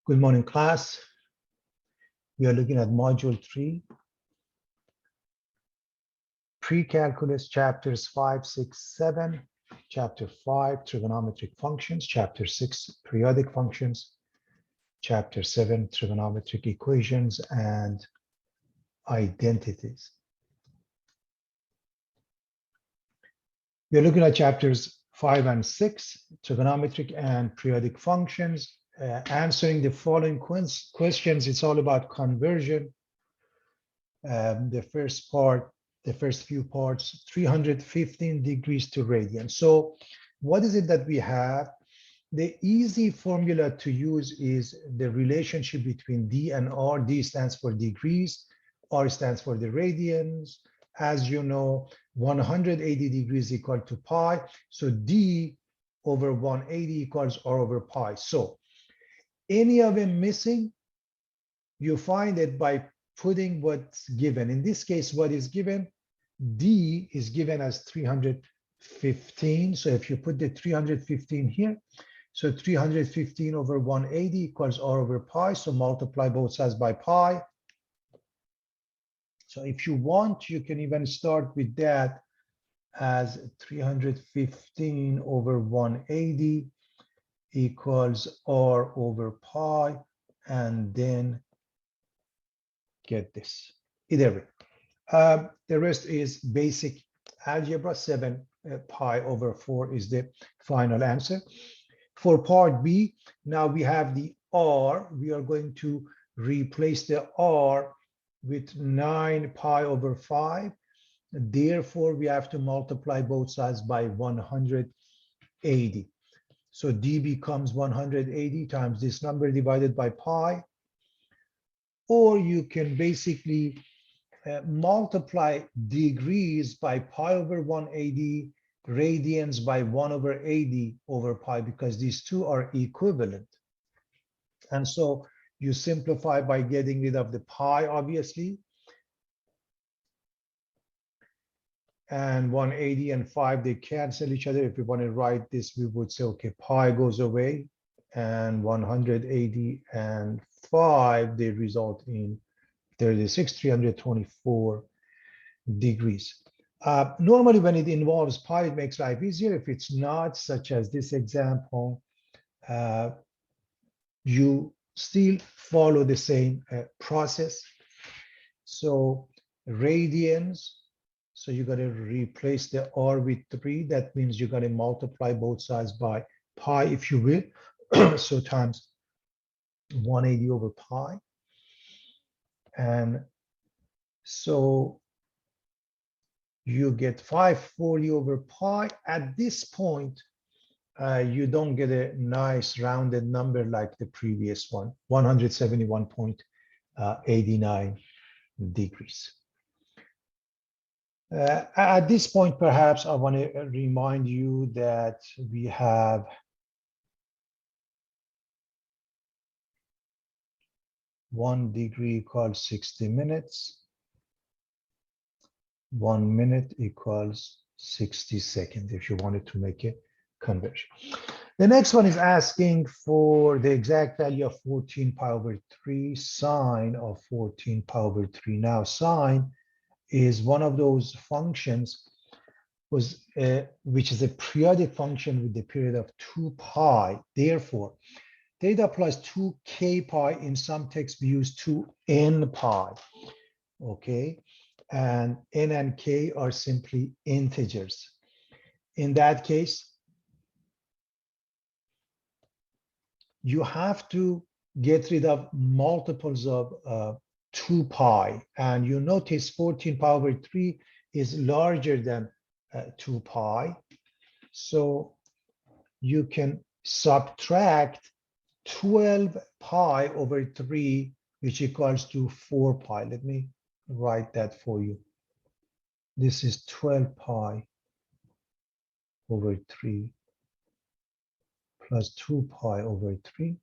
Good morning, class. We are looking at Module 3, Pre-Calculus, Chapters 5, 6, 7, Chapter 5, Trigonometric Functions, Chapter 6, Periodic Functions, Chapter 7, Trigonometric Equations and Identities. We are looking at Chapters 5 and 6, Trigonometric and Periodic Functions, answering the following questions. It's all about conversion. The first few parts, 315 degrees to radians. So what is it that we have? The easy formula to use is the relationship between D and R. D stands for degrees, R stands for the radians. As you know, 180 degrees equal to pi. So D over 180 equals R over pi. So any of them missing, you find it by putting what's given. In this case, what is given? D is given as 315. So if you put the 315 here, so 315 over 180 equals R over pi. So multiply both sides by pi. So if you want, you can even start with that as 315 over 180 equals R over pi, and then get this. Either way. The rest is basic algebra. 7 pi over 4 is the final answer. For part B, now we have the R. We are going to replace the R with 9 pi over 5. Therefore, we have to multiply both sides by 180. So D becomes 180 times this number divided by pi. Or you can basically multiply degrees by pi over 180, radians by 1 over 80 over pi, because these two are equivalent. And so you simplify by getting rid of the pi, obviously. And 180 and 5, they cancel each other. If we want to write this, we would say, okay, pi goes away, and 180 and 5, they result in 324 degrees. Normally, when it involves pi, it makes life easier. If it's not, such as this example, you still follow the same process. So radians, so you got to replace the R with 3. That means you got to multiply both sides by pi, if you will. So times 180 over pi. And so you get 540 over pi. At this point, you don't get a nice rounded number like the previous one, 171.89 degrees. At this point, perhaps I want to remind you that we have one degree equals 60 minutes. 1 minute equals 60 seconds, if you wanted to make a conversion. The next one is asking for the exact value of 14 pi over 3, sine of 14 pi over 3. Now, sine is one of those functions which is a periodic function with the period of 2 pi. Therefore, theta plus 2k pi, in some texts we use 2n pi, okay? And n and k are simply integers. In that case, you have to get rid of multiples of 2 pi. And you notice 14 pi over 3 is larger than 2 pi. So you can subtract 12 pi over 3, which equals to 4 pi. Let me write that for you. This is 12 pi over 3 plus 2 pi over 3.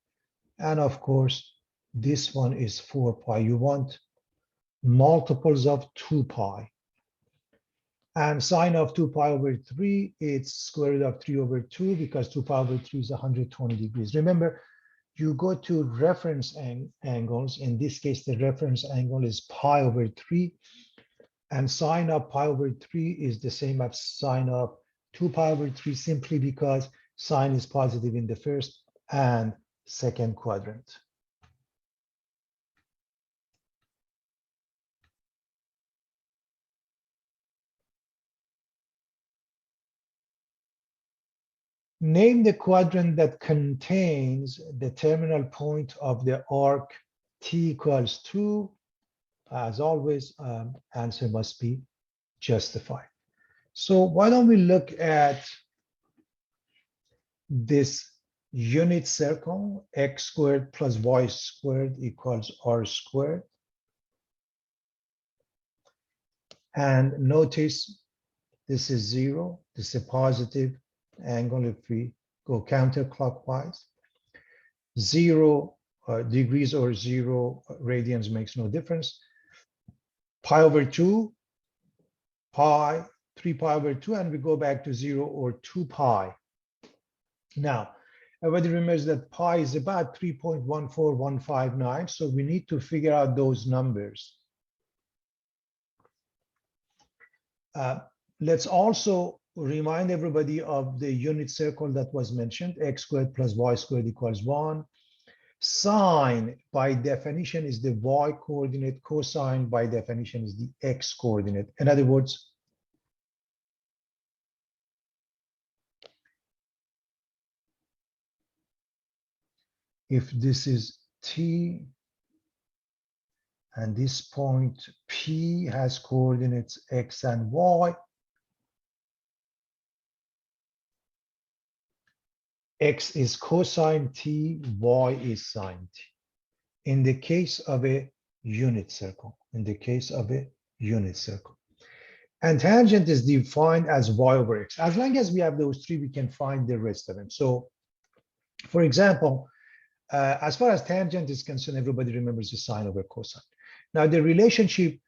And of course, this one is 4 pi. You want multiples of 2 pi. And sine of 2 pi over 3, it's square root of 3 over 2, because 2 pi over 3 is 120 degrees. Remember, you go to reference angles. In this case, the reference angle is pi over 3, and sine of pi over 3 is the same as sine of 2 pi over 3, simply because sine is positive in the first and second quadrant. Name the quadrant that contains the terminal point of the arc t equals 2. As always, answer must be justified. So why don't we look at this unit circle, x squared plus y squared equals r squared. And notice this is 0. This is a positive angle if we go counterclockwise. 0 degrees or 0 radians makes no difference. Pi over 2, pi, 3 pi over 2, and we go back to 0 or 2 pi. Now, everybody remembers that pi is about 3.14159, so we need to figure out those numbers. Let's also remind everybody of the unit circle that was mentioned, x squared plus y squared equals 1. Sine, by definition, is the y coordinate. Cosine, by definition, is the x coordinate. In other words, if this is t and this point P has coordinates x and y, x is cosine t, y is sine t. In the case of a unit circle, And tangent is defined as y over x. As long as we have those three, we can find the rest of them. So, for example, as far as tangent is concerned, everybody remembers the sine over cosine. Now, the relationship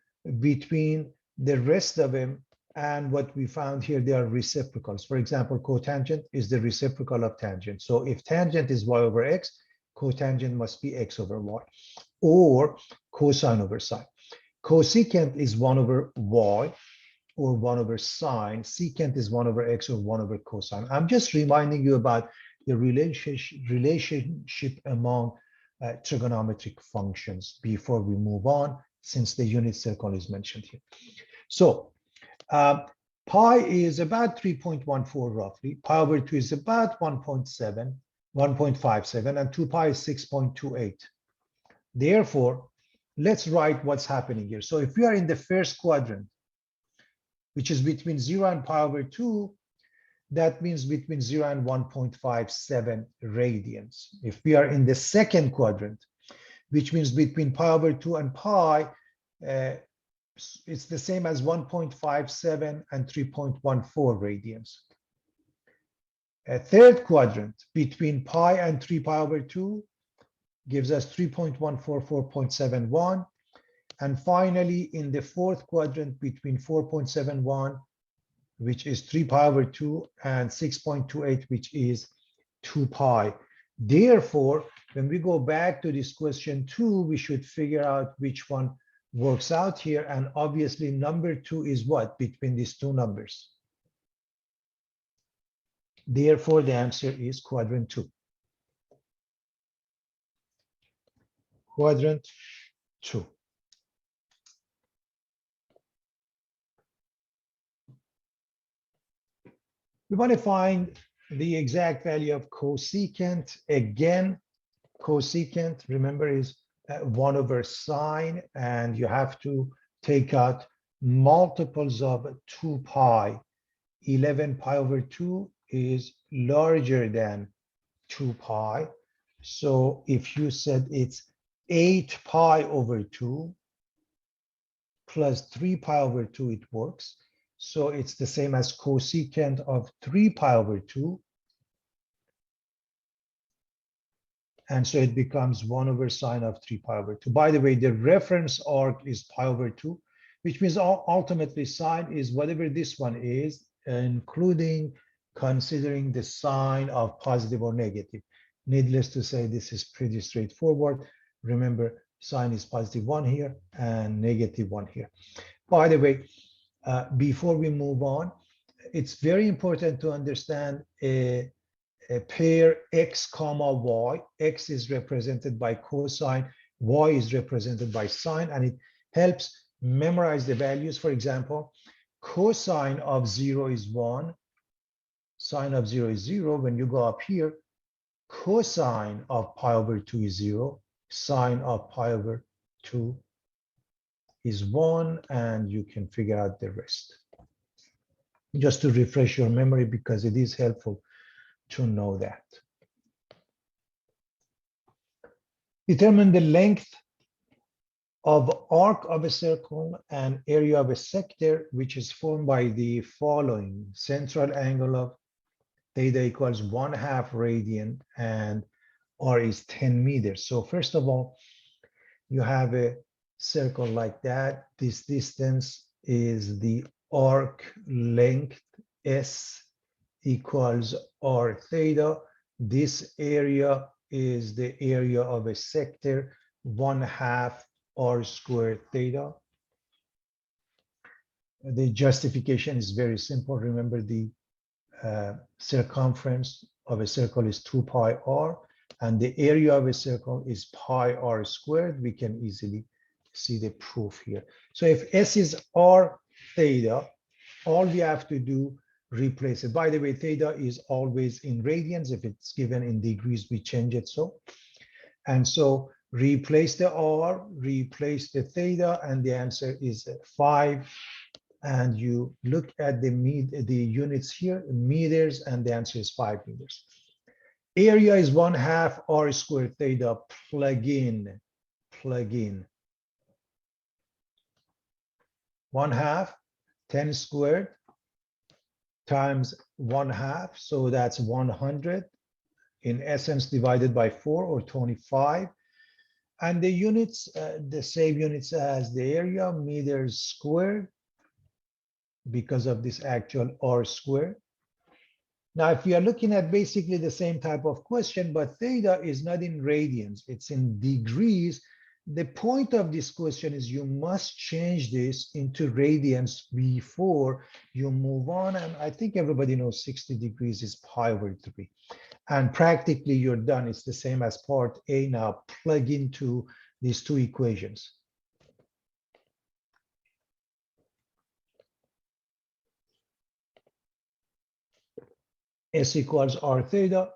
between the rest of them and what we found here, they are reciprocals. For example, cotangent is the reciprocal of tangent. So if tangent is y over x, cotangent must be x over y, or cosine over sine. Cosecant is 1 over y, or 1 over sine. Secant is 1 over x, or 1 over cosine. I'm just reminding you about the relationship among trigonometric functions before we move on, since the unit circle is mentioned here. So pi is about 3.14 roughly. Pi over 2 is about 1.57, and 2 pi is 6.28. Therefore, let's write what's happening here. So if we are in the first quadrant, which is between 0 and pi over 2, that means between 0 and 1.57 radians. If we are in the second quadrant, which means between pi over 2 and pi, it's the same as 1.57 and 3.14 radians. A third quadrant between pi and 3 pi over 2 gives us 3.144.71. And finally, in the fourth quadrant between 4.71, which is 3 pi over 2, and 6.28, which is 2 pi. Therefore, when we go back to this question 2, we should figure out which one works out here. And obviously, number 2 is what? Between these two numbers. Therefore, the answer is quadrant 2. Quadrant 2. We want to find the exact value of cosecant. Again, cosecant, remember, is 1 over sine, and you have to take out multiples of 2 pi. 11 pi over 2 is larger than 2 pi. So if you said it's 8 pi over 2 plus 3 pi over 2, it works. So it's the same as cosecant of 3 pi over 2. And so it becomes 1 over sine of 3 pi over 2. By the way, the reference arc is pi over 2, which means ultimately sine is whatever this one is, including considering the sign of positive or negative. Needless to say, this is pretty straightforward. Remember, sign is +1 here and -1 here. By the way, before we move on, it's very important to understand a pair x comma y. X is represented by cosine, y is represented by sine, and it helps memorize the values. For example, cosine of 0 is 1, sine of 0 is 0. When you go up here, cosine of pi over 2 is 0, sine of pi over 2 is 1, and you can figure out the rest. Just to refresh your memory, because it is helpful to know that. Determine the length of arc of a circle and area of a sector, which is formed by the following. Central angle of theta equals 1/2 radian and r is 10 meters. So first of all, you have a circle like that. This distance is the arc length, s equals r theta. This area is the area of a sector, 1/2 r squared theta. The justification is very simple. Remember, the circumference of a circle is 2 pi r, and the area of a circle is pi r squared. We can easily see the proof here. So if s is r theta, all we have to do, replace it. By the way, theta is always in radians. If it's given in degrees, we change it so. And so replace the r, replace the theta, and the answer is 5. And you look at the units here, meters, and the answer is 5 meters. Area is 1/2 r squared theta. Plug in. 1/2, 10 squared times 1/2, so that's 100. In essence, divided by 4, or 25. And the units, the same units as the area, meters squared, because of this actual r squared. Now, if we are looking at basically the same type of question, but theta is not in radians, it's in degrees. The point of this question is you must change this into radians before you move on. And I think everybody knows 60 degrees is pi over 3. And practically you're done. It's the same as part A. Now plug into these two equations. S equals r theta.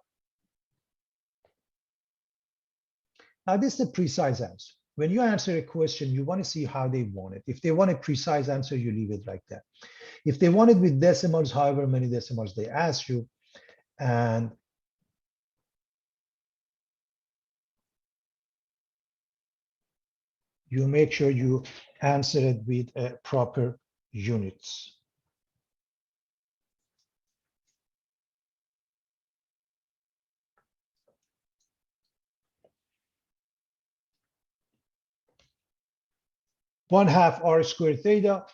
Now this is the precise answer. When you answer a question, you want to see how they want it. If they want a precise answer, you leave it like that. If they want it with decimals, however many decimals they ask you, and you make sure you answer it with proper units. One half r squared theta.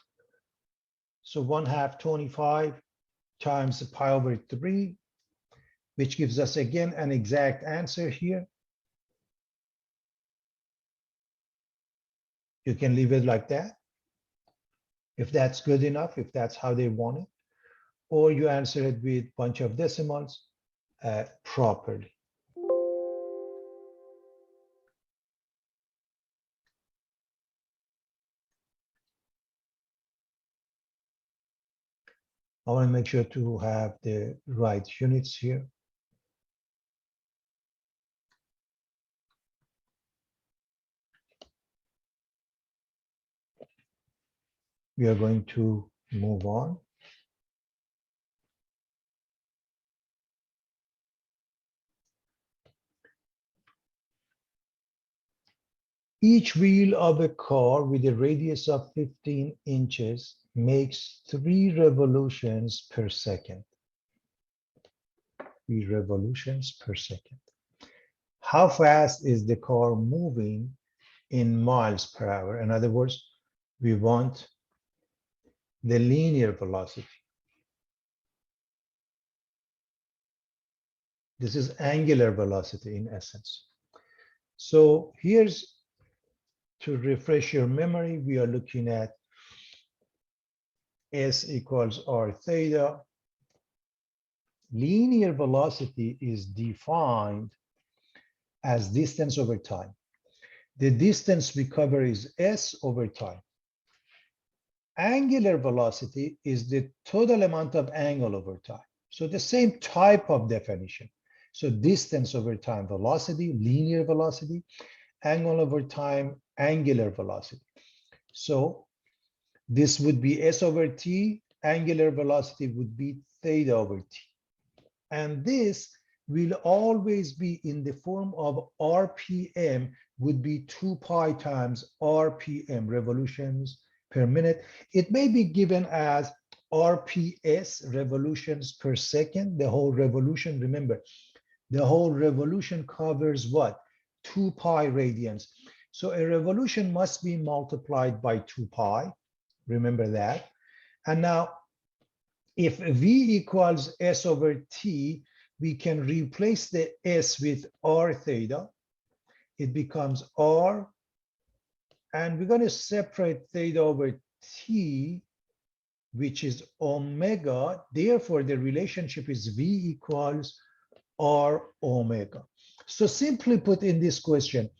So 1/2 25 times pi over 3, which gives us again an exact answer here. You can leave it like that, if that's good enough, if that's how they want it, or you answer it with a bunch of decimals properly. I want to make sure to have the right units here. We are going to move on. Each wheel of a car with a radius of 15 inches makes 3 revolutions per second. 3 revolutions per second. How fast is the car moving in miles per hour? In other words, we want the linear velocity. This is angular velocity in essence. So here's, to refresh your memory, we are looking at S equals r theta. Linear velocity is defined as distance over time. The distance we cover is S over time. Angular velocity is the total amount of angle over time. So the same type of definition. So distance over time, velocity, linear velocity, angle over time, angular velocity. So this would be S over T, angular velocity would be theta over T. And this will always be in the form of RPM, would be 2 pi times RPM, revolutions per minute. It may be given as RPS, revolutions per second, the whole revolution. Remember, the whole revolution covers what? 2 pi radians. So a revolution must be multiplied by 2 pi. Remember that. And now, if V equals S over T, we can replace the S with R theta. It becomes R, and we're going to separate theta over T, which is omega. Therefore, the relationship is V equals R omega. So simply put in this question,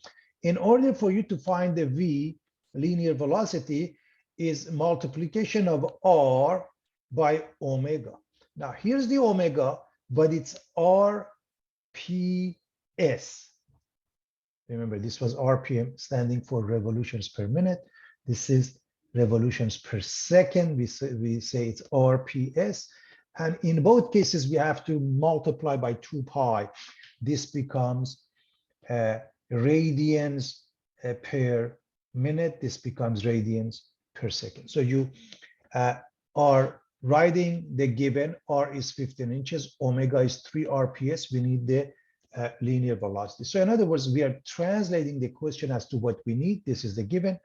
in order for you to find the V, linear velocity, is multiplication of R by omega. Now here's the omega, but it's RPS. Remember, this was RPM, standing for revolutions per minute. This is revolutions per second. We say it's RPS. And in both cases, we have to multiply by 2 pi. This becomes radians per minute. This becomes radians per second. So you are writing the given. R is 15 inches, omega is 3 RPS. We need the linear velocity. So in other words, we are translating the question as to what we need. This is the given.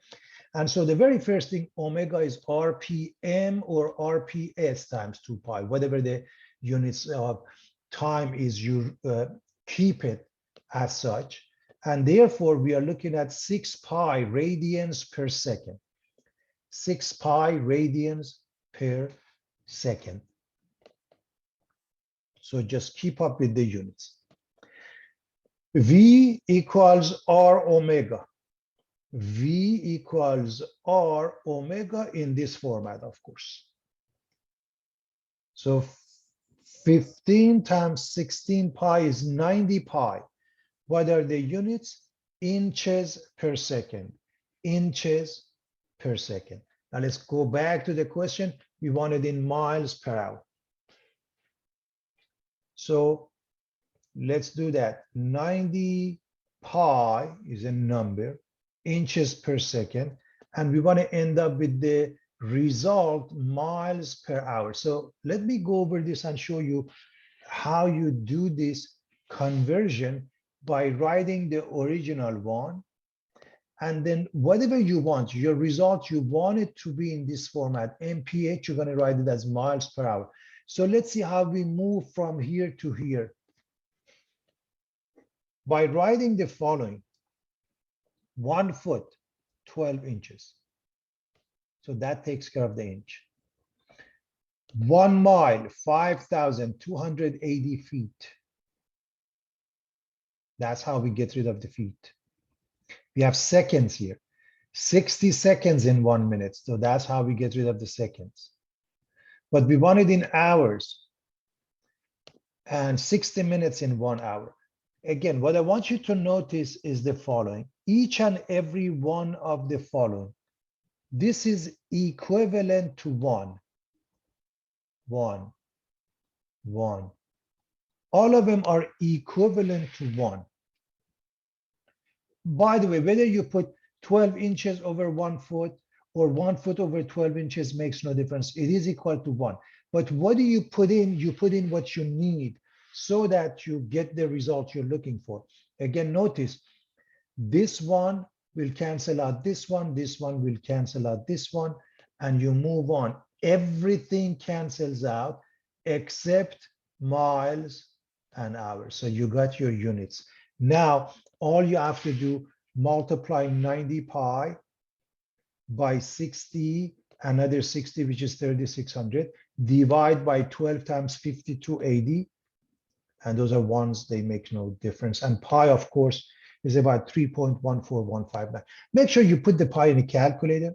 And so the very first thing, omega is RPM or RPS times 2 pi, whatever the units of time is, you keep it as such. And therefore, we are looking at 6 pi radians per second. 6 pi radians per second. So just keep up with the units. V equals R omega. V equals R omega in this format, of course. So 15 times 16 pi is 90 pi. What are the units? Inches per second. Inches per second. Now let's go back to the question. We want it in miles per hour. So let's do that. 90 pi is a number, inches per second, and we want to end up with the result miles per hour. So let me go over this and show you how you do this conversion by writing the original one. And then whatever you want, your result, you want it to be in this format, MPH, you're going to write it as miles per hour. So let's see how we move from here to here. By writing the following: 1 foot, 12 inches. So that takes care of the inch. 1 mile, 5,280 feet. That's how we get rid of the feet. We have seconds here. 60 seconds in 1 minute. So that's how we get rid of the seconds. But we want it in hours. And 60 minutes in 1 hour. Again, what I want you to notice is the following. Each and every one of the following. This is equivalent to 1. 1. 1. All of them are equivalent to 1. By the way, whether you put 12 inches over 1 foot or 1 foot over 12 inches makes no difference. It is equal to 1. But what do you put in? You put in what you need so that you get the result you're looking for. Again, notice this one will cancel out this one will cancel out this one, and you move on. Everything cancels out except miles an hour. So you got your units. Now, all you have to do, multiply 90 pi by 60, another 60, which is 3,600, divide by 12 times 5280. And those are ones, they make no difference. And pi, of course, is about 3.14159. Make sure you put the pi in a calculator,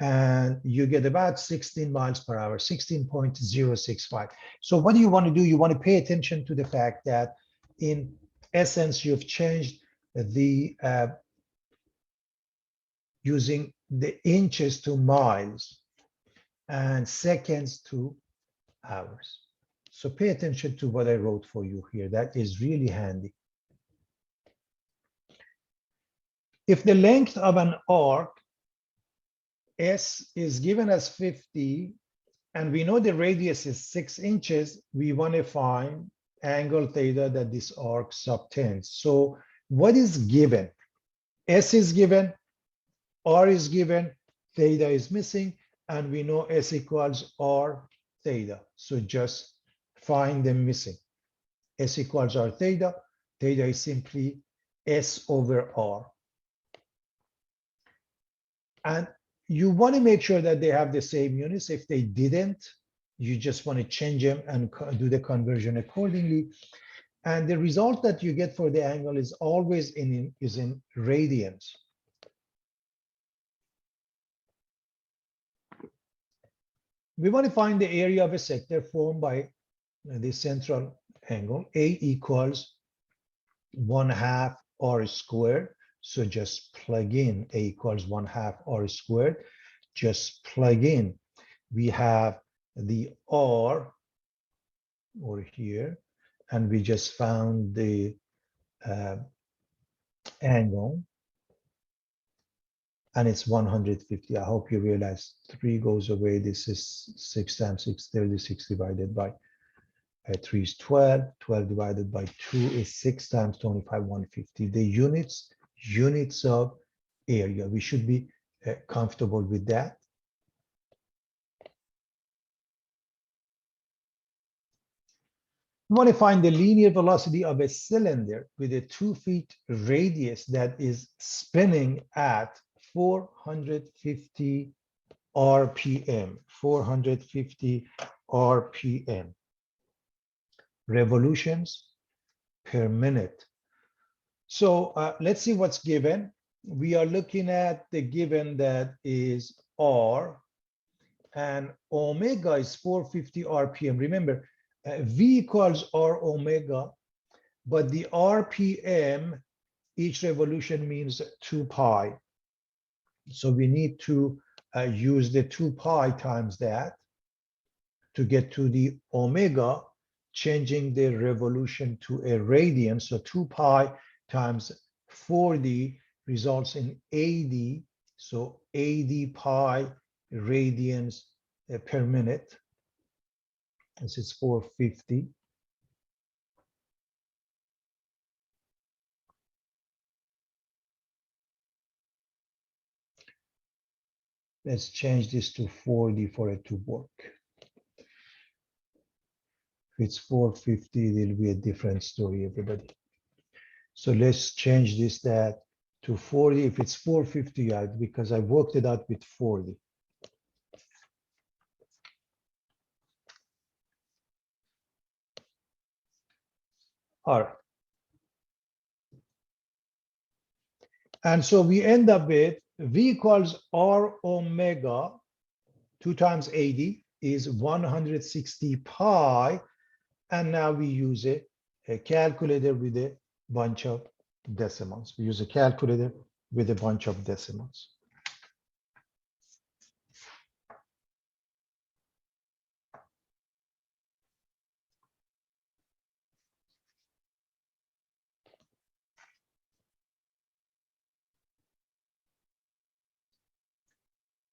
and you get about 16 miles per hour, 16.065. So what do you want to do? You want to pay attention to the fact that in essence, you've changed the using the inches to miles and seconds to hours. So pay attention to what I wrote for you here. That is really handy. If the length of an arc S is given as 50, and we know the radius is 6 inches, we want to find angle theta that this arc subtends. So what is given? S is given, R is given, theta is missing, and we know S equals R theta. So just find them missing. S equals R theta. Theta is simply S over R. And you want to make sure that they have the same units. If they didn't, you just want to change them and do the conversion accordingly. And the result that you get for the angle is always in radians. We want to find the area of a sector formed by the central angle. A equals 1/2 R squared. So just plug in A equals 1/2 R squared. Just plug in. We have the R over here, and we just found the angle, and it's 150. I hope you realize 3 goes away. This is 6 times 6, 36 divided by 3 is 12. 12 divided by 2 is 6 times 25, 150. The units of area. We should be comfortable with that. We want to find the linear velocity of a cylinder with a 2 feet radius that is spinning at 450 RPM, 450 RPM, revolutions per minute. So let's see what's given. We are looking at the given that is R, and omega is 450 RPM. Remember, V equals R omega, but the RPM, each revolution means 2 pi. So we need to use the 2 pi times that to get to the omega, changing the revolution to a radian. So 2 pi times 40 results in 80. So 80 pi radians per minute. This is 450. Let's change this to 40 for it to work. If it's 450, it'll be a different story, everybody. So let's change this to 40. If it's 450, because I worked it out with 40. All right. And so we end up with V equals R omega, 2 times 80 is 160 pi. And now we use a calculator with a bunch of decimals. We use a calculator with a bunch of decimals.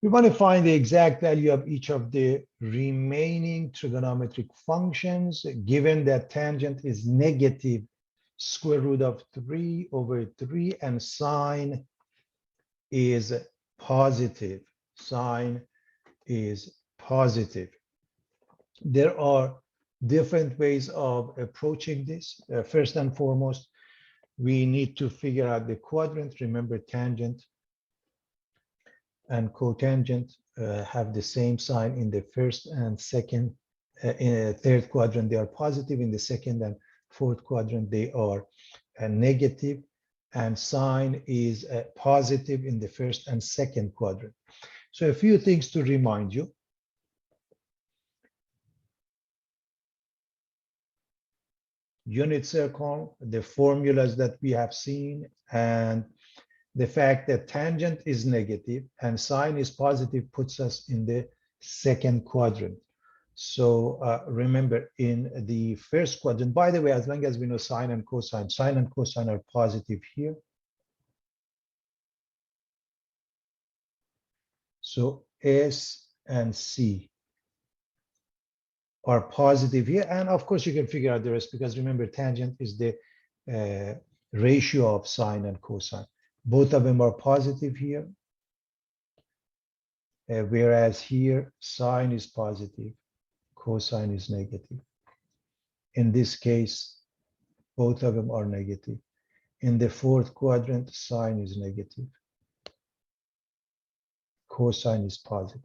We want to find the exact value of each of the remaining trigonometric functions, given that tangent is negative square root of 3 over 3, and sine is positive. Sine is positive. There are different ways of approaching this. First and foremost, we need to figure out the quadrant. Remember, tangent and cotangent have the same sign in the first and second. In the third quadrant, they are positive. In the second and fourth quadrant, they are negative. And sine is positive in the first and second quadrant. So a few things to remind you. Unit circle, the formulas that we have seen, and the fact that tangent is negative and sine is positive puts us in the second quadrant. So remember, in the first quadrant, by the way, as long as we know sine and cosine are positive here. So S and C are positive here. And of course, you can figure out the rest because remember, tangent is the ratio of sine and cosine. Both of them are positive here. Whereas here, sine is positive, cosine is negative. In this case, both of them are negative. In the fourth quadrant, sine is negative, cosine is positive.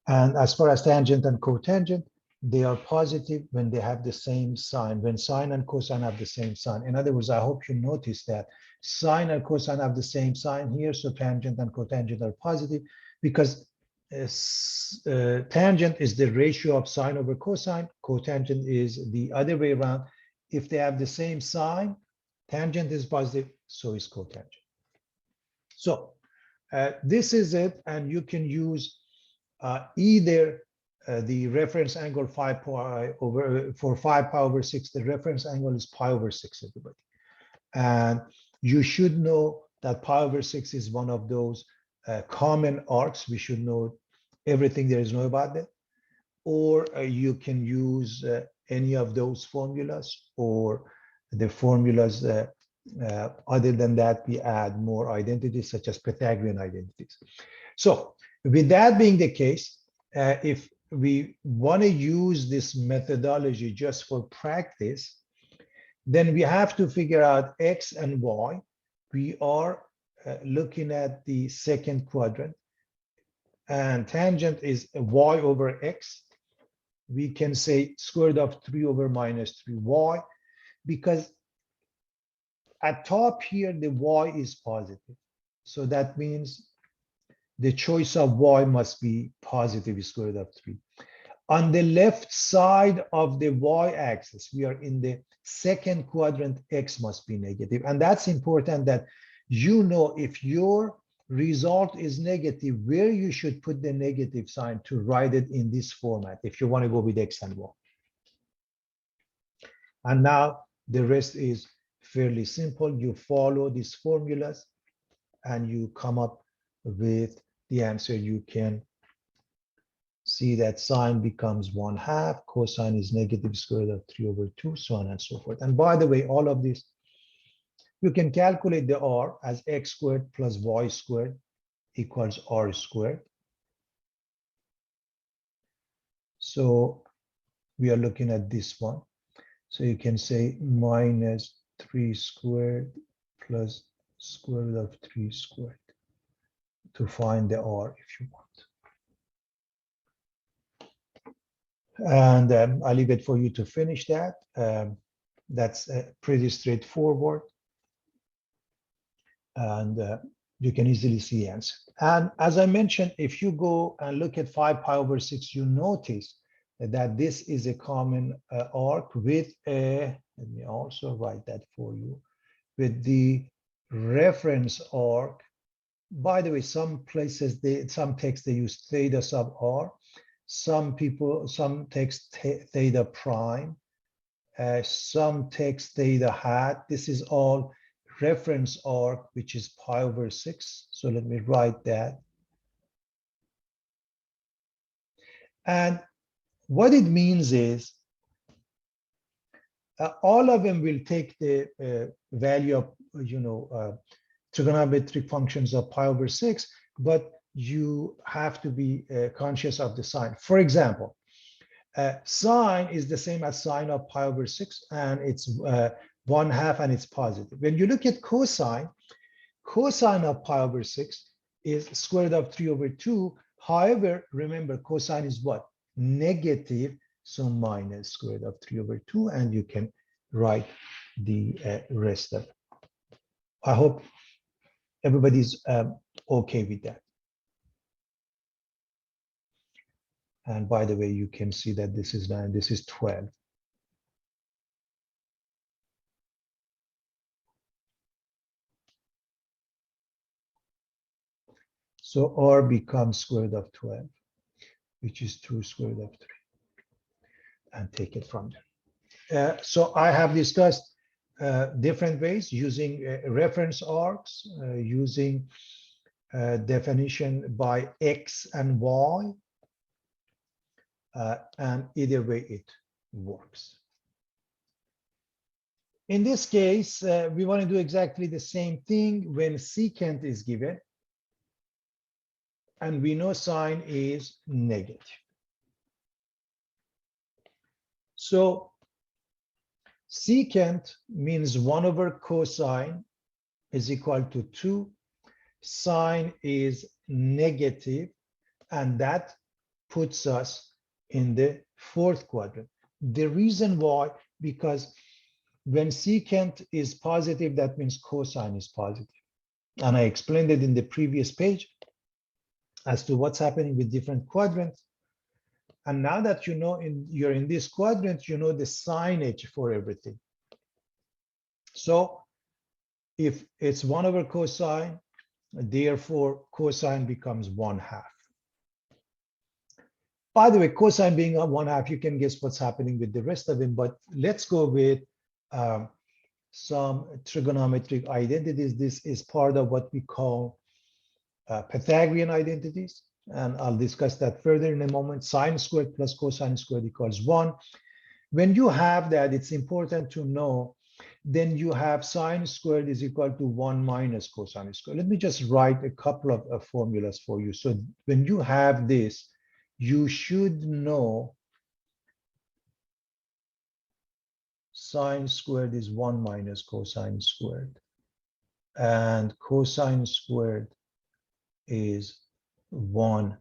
And as far as tangent and cotangent, they are positive when they have the same sign, when sine and cosine have the same sign. In other words, I hope you notice that sine and cosine have the same sign here, so tangent and cotangent are positive because tangent is the ratio of sine over cosine, cotangent is the other way around. If they have the same sign, tangent is positive, so is cotangent. So this is it, and you can use either the reference angle 5 pi over for 5 pi over 6, the reference angle is pi over 6, everybody. And you should know that pi over 6 is one of those common arcs. We should know everything there is know about that. Or you can use any of those formulas, or the formulas other than that, we add more identities such as Pythagorean identities. So with that being the case, if we want to use this methodology just for practice, then we have to figure out X and Y. We are looking at the second quadrant, and tangent is Y over X. We can say square root of 3 over minus 3y, because at top here, the Y is positive. So that means the choice of Y must be positive square root of 3. On the left side of the Y axis, we are in the second quadrant, X must be negative. And that's important that you know if your result is negative, where you should put the negative sign to write it in this format if you want to go with X and Y. And now the rest is fairly simple. You follow these formulas and you come up with the answer. You can see that sine becomes 1/2, cosine is negative square root of 3 over 2, so on and so forth. And by the way, all of this, you can calculate the R as x squared plus y squared equals R squared. So we are looking at this one. So you can say minus 3 squared plus square root of 3 squared to find the R if you want. And I'll leave it for you to finish that. That's pretty straightforward. And you can easily see the answer. And as I mentioned, if you go and look at 5 pi over 6, you notice that this is a common arc with a, let me also write that for you, with the reference arc. By the way, some places, some texts, they use theta sub r. Some text theta prime. Some text theta hat. This is all reference arc, which is pi over 6. So let me write that. And what it means is all of them will take the value of, trigonometric functions of pi over 6, but you have to be conscious of the sign. For example, Sine is the same as sine of pi over 6, and it's 1/2, and it's positive. When you look at cosine, cosine of pi over 6 is square root of 3 over 2. However, remember, cosine is what? Negative, so minus square root of 3 over 2, and you can write the rest of it. I hope everybody's okay with that. And by the way, you can see that this is 9, this is 12. So R becomes square root of 12, which is 2 square root of 3. And take it from there. So I have discussed different ways using reference arcs, using definition by X and Y, and either way it works. In this case, we want to do exactly the same thing when secant is given, and we know sine is negative. So secant means 1 over cosine is equal to 2. Sine is negative, and that puts us in the 4th quadrant. The reason why, because when secant is positive, that means cosine is positive. And I explained it in the previous page as to what's happening with different quadrants. And now that you know you're in this quadrant, you know the signage for everything. So if it's 1 over cosine, therefore cosine becomes 1/2. By the way, cosine being 1/2, you can guess what's happening with the rest of them, but let's go with some trigonometric identities. This is part of what we call Pythagorean identities, and I'll discuss that further in a moment. Sine squared plus cosine squared equals 1. When you have that, it's important to know, then you have sine squared is equal to 1 minus cosine squared. Let me just write a couple of formulas for you. So when you have this, you should know sine squared is 1 minus cosine squared, and cosine squared is 1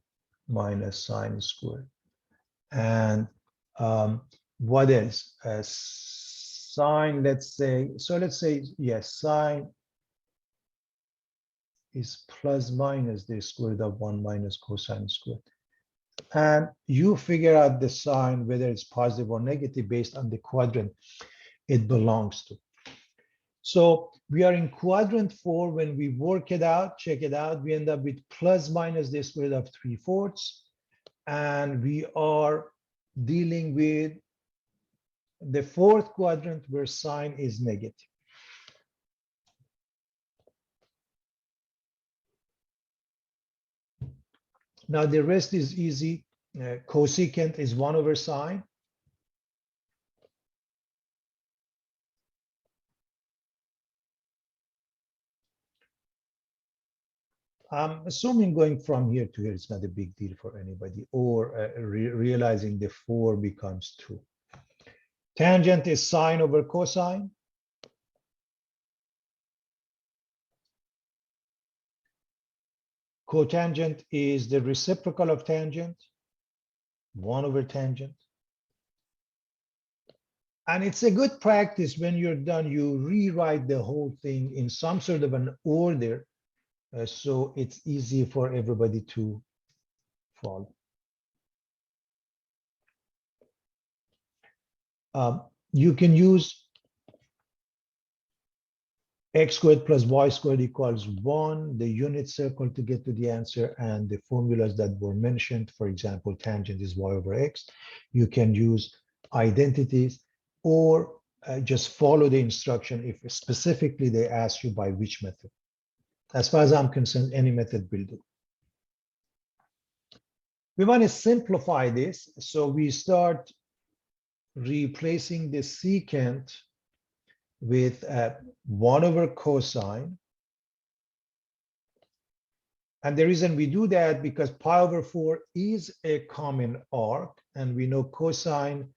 minus sine squared. And what else? Sine, let's say, yes, sine is plus minus the square root of 1 minus cosine squared. And you figure out the sign, whether it's positive or negative, based on the quadrant it belongs to. So we are in quadrant 4. When we work it out, check it out, we end up with plus minus the square root of 3/4. And we are dealing with the 4th quadrant where sine is negative. Now the rest is easy. Cosecant is 1 over sine. I'm assuming going from here to here is not a big deal for anybody, or realizing the 4 becomes 2. Tangent is sine over cosine. Cotangent is the reciprocal of tangent, 1 over tangent. And it's a good practice when you're done, you rewrite the whole thing in some sort of an order, so it's easy for everybody to follow. You can use x squared plus y squared equals 1, the unit circle to get to the answer, and the formulas that were mentioned. For example, tangent is y over x. You can use identities, or just follow the instruction if specifically they ask you by which method. As far as I'm concerned, any method will do. We want to simplify this, so we start replacing the secant with 1 over cosine, And the reason we do that, because pi over 4 is a common arc, and we know cosine,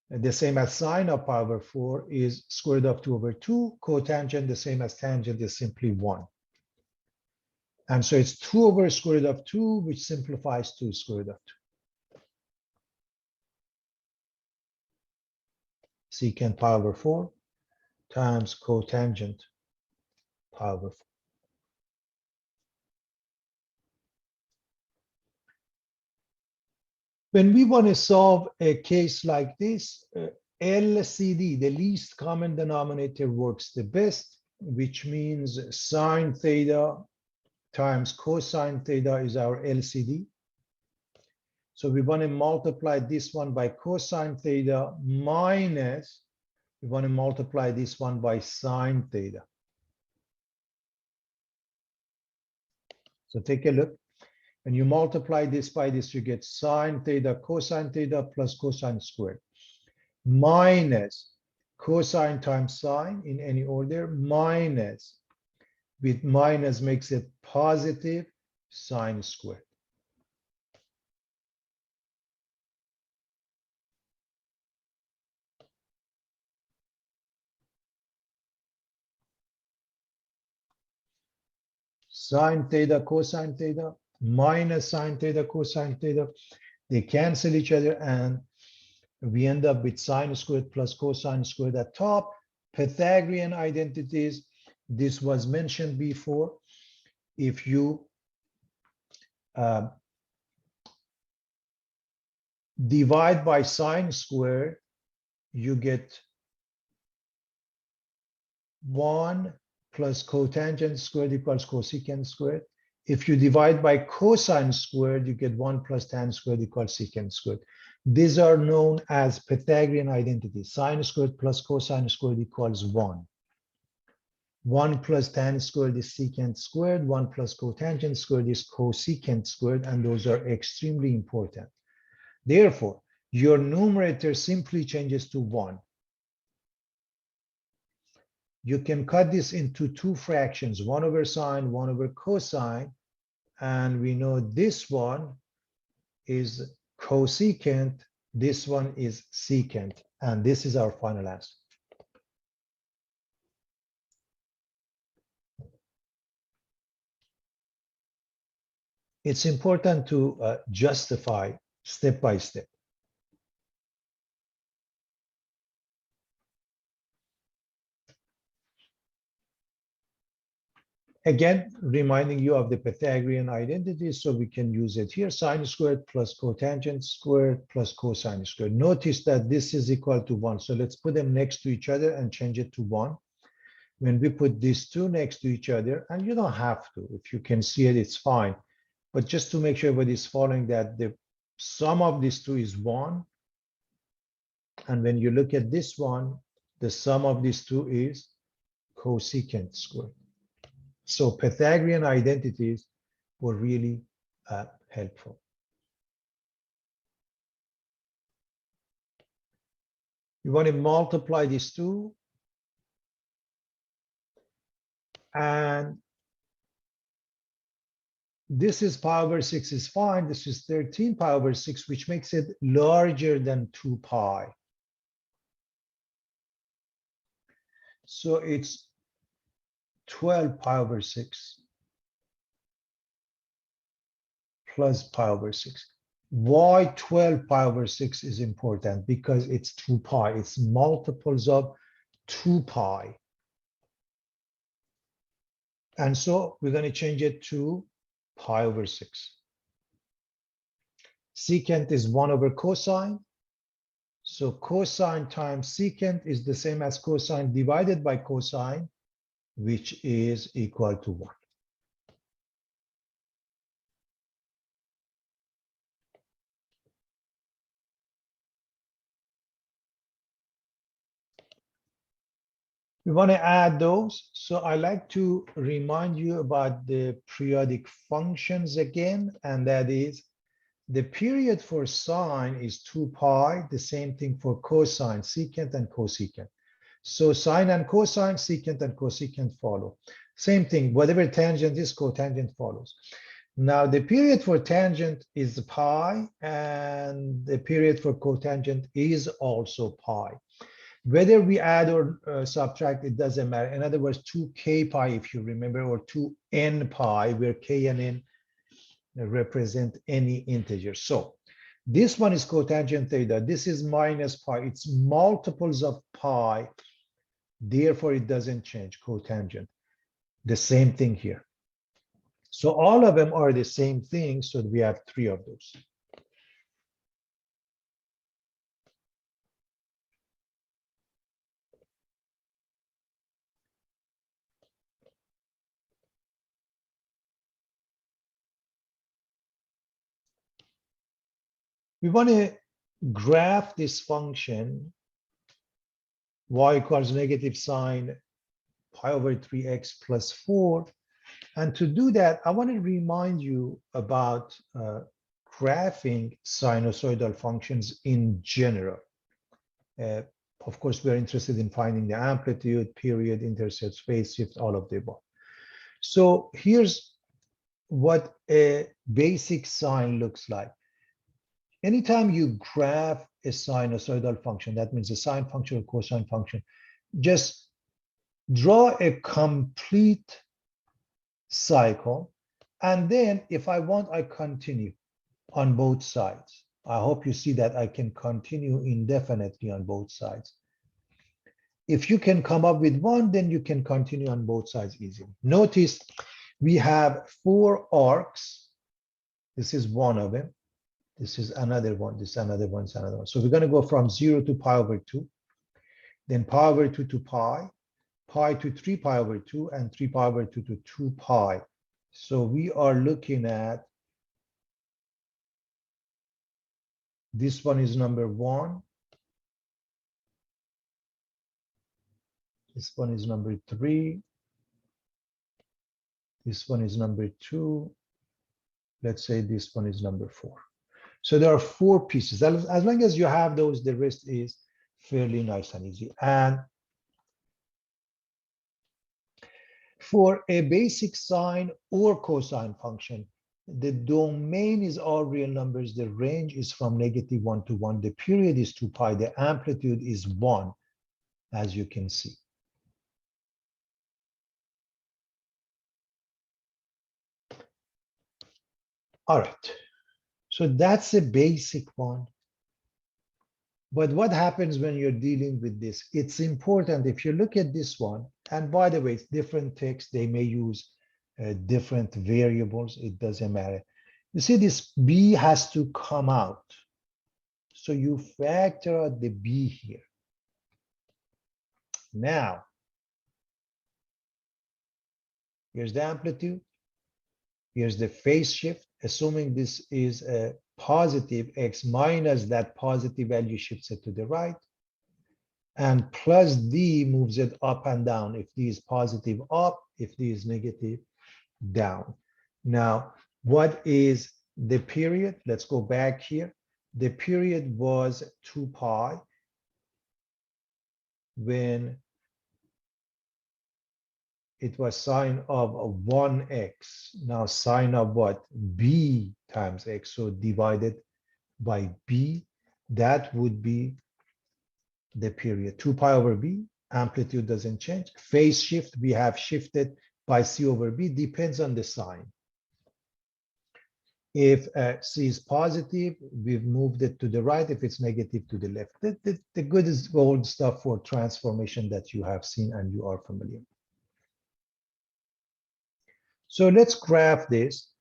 the same as sine of pi over 4, is square root of 2 over 2. Cotangent, the same as tangent, is simply 1. And so it's 2 over square root of 2, which simplifies to square root of 2. Secant pi over 4 times cotangent pi over 4. When we want to solve a case like this, LCD, the least common denominator, works the best, which means sine theta times cosine theta is our LCD. So we want to multiply this one by cosine theta minus, we want to multiply this one by sine theta. So take a look. When you multiply this by this, you get sine theta cosine theta plus cosine squared minus cosine times sine in any order minus, with minus makes it positive, sine squared. Sine theta cosine theta minus sine theta cosine theta, they cancel each other, and we end up with sine squared plus cosine squared at top. Pythagorean identities, this was mentioned before. If you divide by sine squared, you get 1 plus cotangent squared equals cosecant squared. If you divide by cosine squared, you get 1 plus tan squared equals secant squared. These are known as Pythagorean identities. Sine squared plus cosine squared equals 1. 1 plus tan squared is secant squared. 1 plus cotangent squared is cosecant squared, and those are extremely important. Therefore, your numerator simply changes to 1. You can cut this into two fractions, 1 over sine, 1 over cosine, and we know this one is cosecant, this one is secant, and this is our final answer. It's important to justify step by step. Again, reminding you of the Pythagorean identities, so we can use it here. Sine squared plus cotangent squared plus cosine squared. Notice that this is equal to 1. So let's put them next to each other and change it to 1. When we put these two next to each other, and you don't have to, if you can see it, it's fine. But just to make sure everybody's following that, the sum of these two is 1. And when you look at this one, the sum of these two is cosecant squared. So Pythagorean identities were really helpful. You want to multiply these two, and this is pi over 6 is fine. This is 13 pi over 6, which makes it larger than 2 pi. So it's 12 pi over 6 plus pi over 6. Why 12 pi over 6 is important? Because it's 2 pi. It's multiples of 2 pi. And so we're going to change it to pi over 6. Secant is 1 over cosine. So cosine times secant is the same as cosine divided by cosine, which is equal to 1. We want to add those. So I like to remind you about the periodic functions again, and that is the period for sine is 2 pi, the same thing for cosine, secant and cosecant. So sine and cosine, secant and cosecant follow. Same thing, whatever tangent is, cotangent follows. Now the period for tangent is pi, and the period for cotangent is also pi. Whether we add or subtract, it doesn't matter. In other words, 2k pi, if you remember, or 2n pi, where k and n represent any integer. So this one is cotangent theta. This is minus pi. It's multiples of pi. Therefore, it doesn't change, cotangent. The same thing here. So all of them are the same thing. So we have 3 of those. We want to graph this function y equals negative sine pi over 3x plus 4. And to do that, I want to remind you about graphing sinusoidal functions in general. Of course, we're interested in finding the amplitude, period, intercept, phase shift, all of the above. So here's what a basic sine looks like. Anytime you graph a sinusoidal function, that means a sine function or cosine function, just draw a complete cycle. And then if I want, I continue on both sides. I hope you see that I can continue indefinitely on both sides. If you can come up with one, then you can continue on both sides easily. Notice we have 4 arcs. This is one of them. This is another one. This is another one. This is another one. So we're going to go from 0 to pi over 2, then pi over 2 to pi, pi to 3 pi over 2, and 3 pi over 2 to 2 pi. So we are looking at this one is number 1. This one is number 3. This one is number 2. Let's say this one is number 4. So there are 4 pieces. As long as you have those, the rest is fairly nice and easy. And for a basic sine or cosine function, the domain is all real numbers. The range is from -1 to 1. The period is 2 pi. The amplitude is 1, as you can see. All right. So that's a basic one. But what happens when you're dealing with this? It's important if you look at this one, and by the way, it's different text, they may use different variables, it doesn't matter. You see, this b has to come out. So you factor out the b here. Now, here's the amplitude, here's the phase shift, assuming this is a positive x minus that positive value shifts it to the right, and plus d moves it up and down. If d is positive, up. If d is negative, down. Now, what is the period? Let's go back here. The period was 2 pi when it was sine of 1x. Now sine of what? B times x. So divided by b, that would be the period. 2 pi over b, amplitude doesn't change. Phase shift, we have shifted by c over b, depends on the sign. If c is positive, we've moved it to the right. If it's negative, to the left. The good is old stuff for transformation that you have seen and you are familiar with. So let's graph this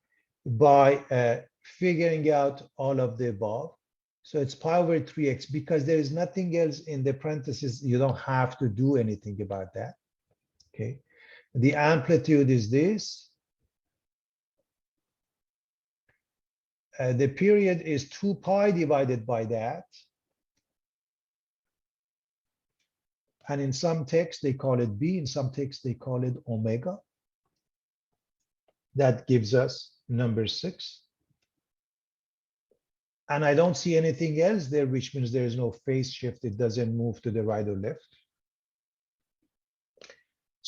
by figuring out all of the above. So it's pi over 3x. Because there is nothing else in the parentheses, you don't have to do anything about that. Okay. The amplitude is this. The period is 2 pi divided by that. And in some texts, they call it b. In some texts, they call it omega. That gives us number 6. And I don't see anything else there, which means there is no phase shift. It doesn't move to the right or left.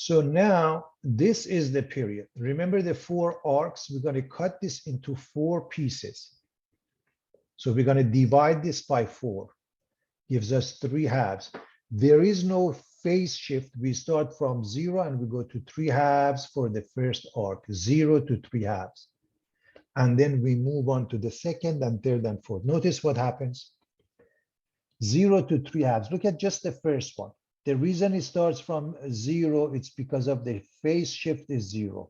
So now this is the period. Remember the 4 arcs? We're going to cut this into 4 pieces. So we're going to divide this by 4. Gives us 3 halves. There is no phase shift. We start from 0 and we go to 3 halves for the first arc, 0 to 3 halves. And then we move on to the second and third and fourth. Notice what happens. 0 to 3 halves. Look at just the first one. The reason it starts from 0, it's because of the phase shift is 0.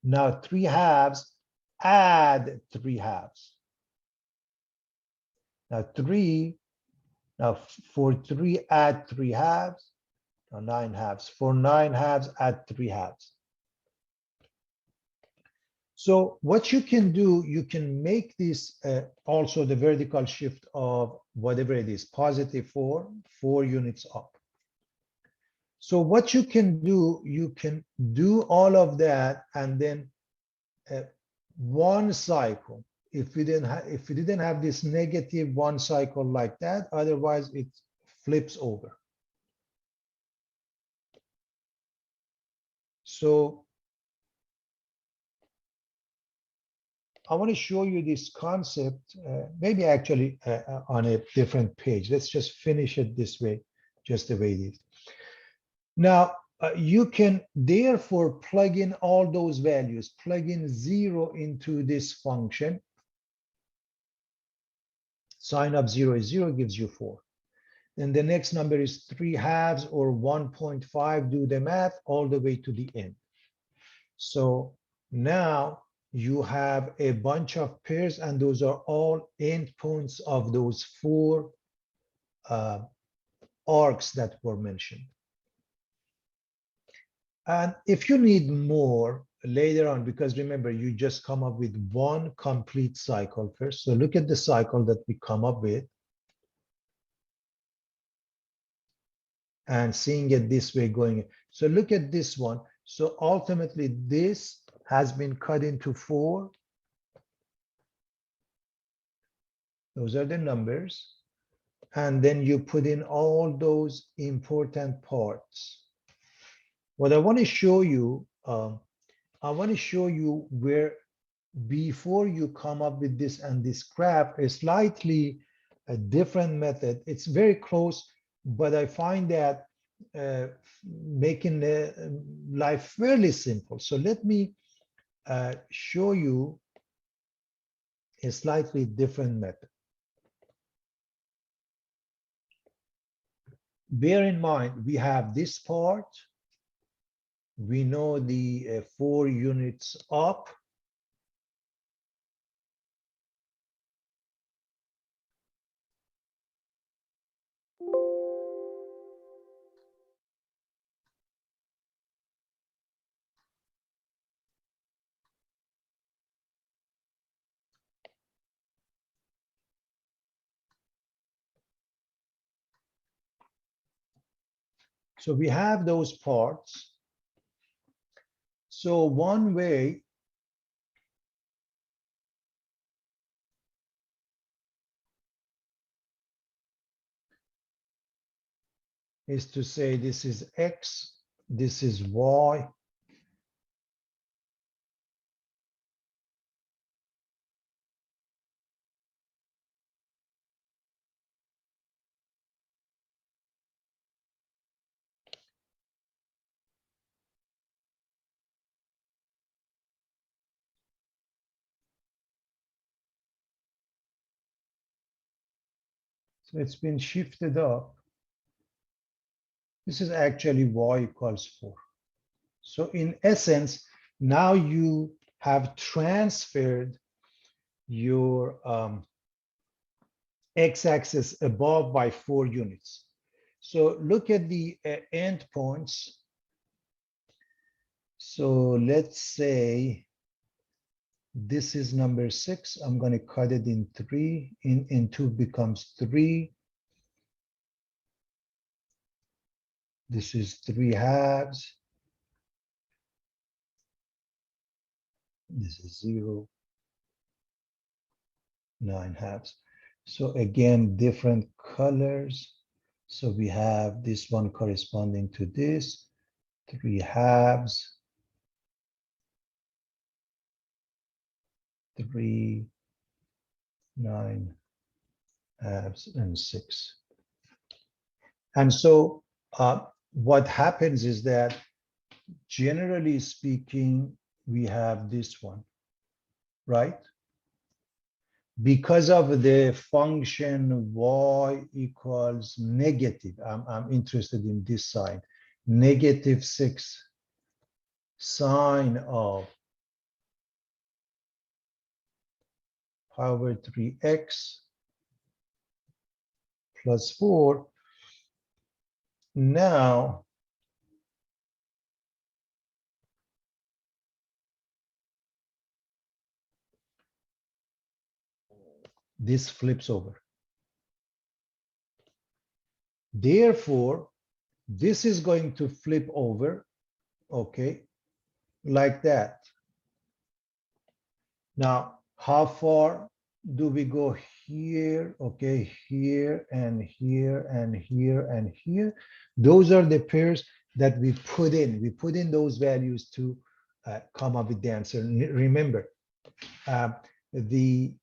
Now 3 halves, add 3 halves. Now 3, now for 3, add 3 halves. Now 9 halves. For 9 halves, add 3 halves. So what you can do, you can make this also the vertical shift of whatever it is, positive 4 units up. So what you can do, you can do all of that and then one cycle. If we didn't have this negative 1 cycle like that, otherwise it flips over. So I want to show you this concept, maybe actually on a different page. Let's just finish it this way, just the way it is. Now, you can therefore plug in all those values, plug in 0 into this function. Sine of 0 is 0, gives you 4. Then the next number is 3 halves or 1.5. Do the math all the way to the end. So now you have a bunch of pairs, and those are all endpoints of those 4 arcs that were mentioned. And if you need more later on, because remember, you just come up with 1 complete cycle first. So look at the cycle that we come up with. And seeing it this way going. So look at this one. So ultimately, this has been cut into 4. Those are the numbers. And then you put in all those important parts. What I want to show you, where before you come up with this and this graph, a slightly different method. It's very close, but I find that making life fairly simple. So let me show you a slightly different method. Bear in mind, we have this part. We know the 4 units up. So we have those parts. So one way is to say this is X, this is Y. So it's been shifted up. This is actually Y equals 4. So in essence, now you have transferred your x-axis above by 4 units. So look at the endpoints. So let's say this is number 6. I'm going to cut it in 3. In 2 becomes 3. This is 3 halves. This is 0. 9 halves. So again, different colors. So we have this one corresponding to this. 3/2, 3, 9/2, and 6. And so what happens is that, generally speaking, we have this one, right? Because of the function y equals negative, I'm interested in this sign, -6 sine of pi over 3x plus 4. Now, this flips over. Therefore, this is going to flip over, okay, like that. Now, how far do we go here? Okay, here and here and here and here. Those are the pairs that we put in. We put in those values to come up with the answer. Remember, the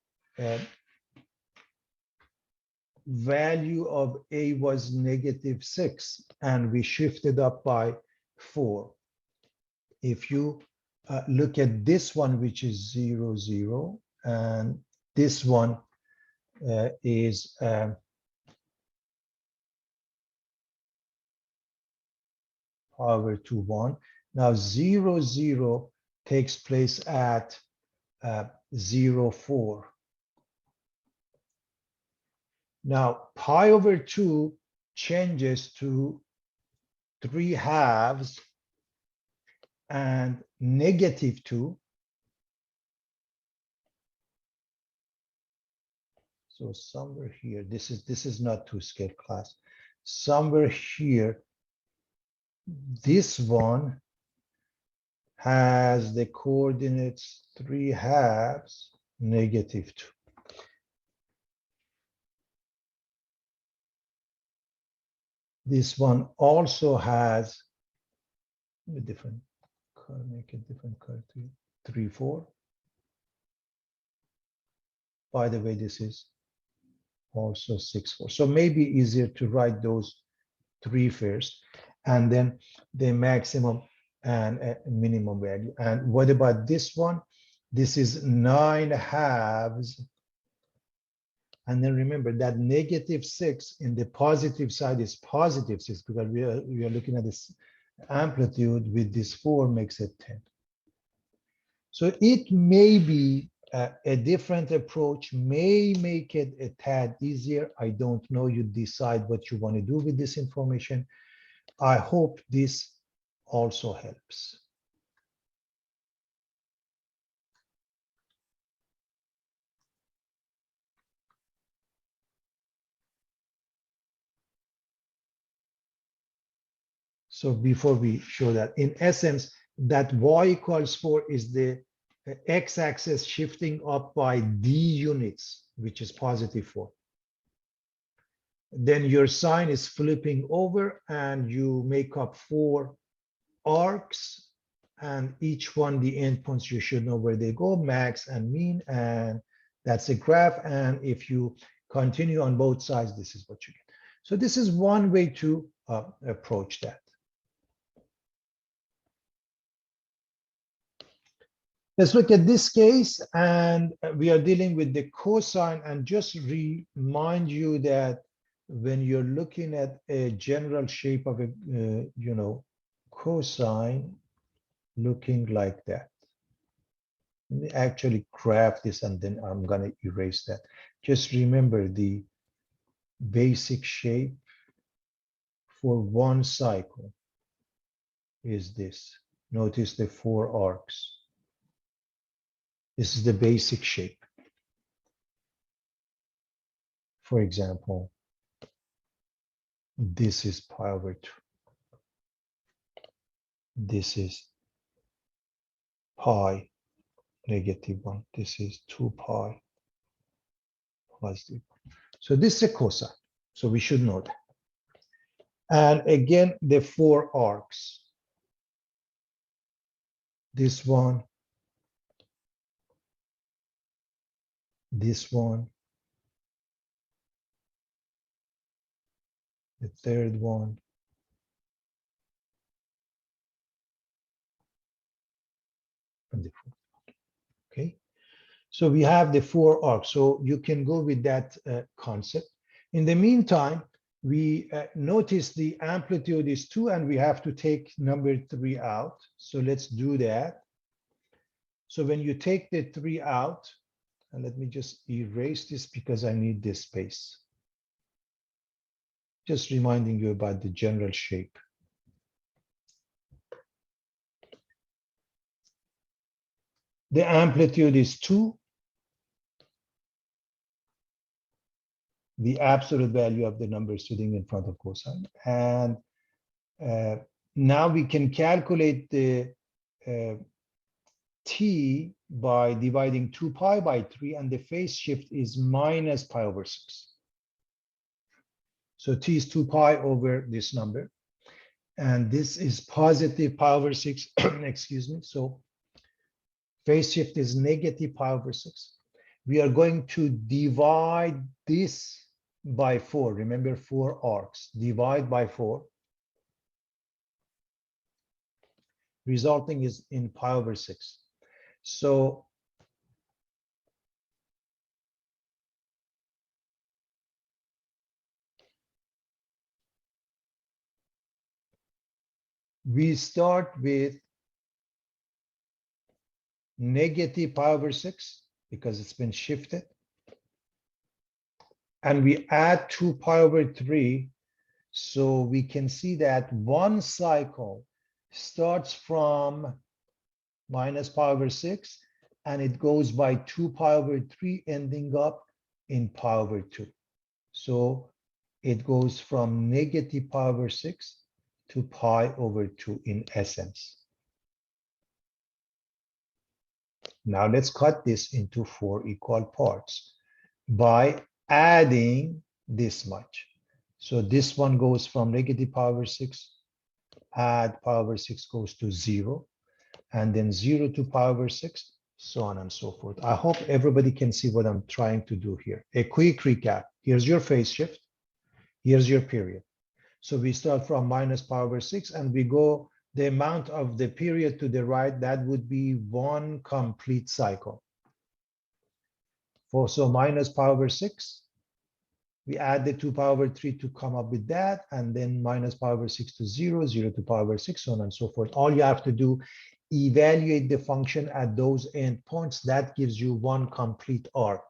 value of A was -6, and we shifted up by 4. If you look at this one, which is 0, 0, and this one is power to 1. Now 0, 0 takes place at 0, 4. Now pi over 2 changes to 3/2 and -2. So somewhere here, this is not two-scale class. Somewhere here, this one has the coordinates 3/2, -2. This one also has a different color, make a different color, 3, 4. By the way, this is also 6, 4. So maybe easier to write those 3 first, and then the maximum and minimum value. And what about this one? This is 9/2. And then remember that -6 in the positive side is +6, because we are looking at this amplitude with this 4 makes it 10. So it may be a different approach, may make it a tad easier. I don't know. You decide what you want to do with this information. I hope this also helps. So before we show that, in essence, that y equals 4 is the x-axis shifting up by d units, which is +4. Then your sign is flipping over and you make up 4 arcs, and each one, the endpoints, you should know where they go, max and mean, and that's a graph. And if you continue on both sides, this is what you get. So this is one way to approach that. Let's look at this case, and we are dealing with the cosine. And just remind you that when you're looking at a general shape of a cosine looking like that. Let me actually graph this, and then I'm going to erase that. Just remember the basic shape for one cycle is this. Notice the 4 arcs. This is the basic shape. For example, this is pi over 2. This is pi -1. This is 2 pi +1. So this is a cosine. So we should know that. And again, the 4 arcs. this one, this one, the third one, and the fourth. Okay, so we have the 4 arcs. So you can go with that concept. In the meantime, we notice the amplitude is 2 and we have to take number 3 out. So let's do that. So when you take the 3 out, and let me just erase this because I need this space. Just reminding you about the general shape. The amplitude is 2. The absolute value of the number sitting in front of cosine. And now we can calculate the t by dividing 2 pi by 3, and the phase shift is minus pi over 6. So t is 2 pi over this number. And this is positive pi over 6, excuse me. So phase shift is negative pi over 6. We are going to divide this by 4. Remember, 4 arcs. Divide by 4. Resulting is in pi over 6. So we start with negative pi over 6 because it's been shifted. And we add 2 pi over 3. So we can see that one cycle starts from minus pi over 6 and it goes by 2 pi over 3, ending up in pi over 2. So it goes from negative pi over 6 to pi over 2 in essence. Now let's cut this into 4 equal parts by adding this much. So this one goes from negative pi over 6, add pi over 6 goes to 0, and then 0 to pi over 6, so on and so forth. I hope everybody can see what I'm trying to do here. A quick recap. Here's your phase shift. Here's your period. So we start from minus pi over 6 and we go the amount of the period to the right, that would be 1 complete cycle. So minus pi over 6, we add the 2 pi over 3 to come up with that, and then minus pi over 6 to 0, 0 to pi over 6, so on and so forth. All you have to do, evaluate the function at those endpoints. That gives you 1 complete arc.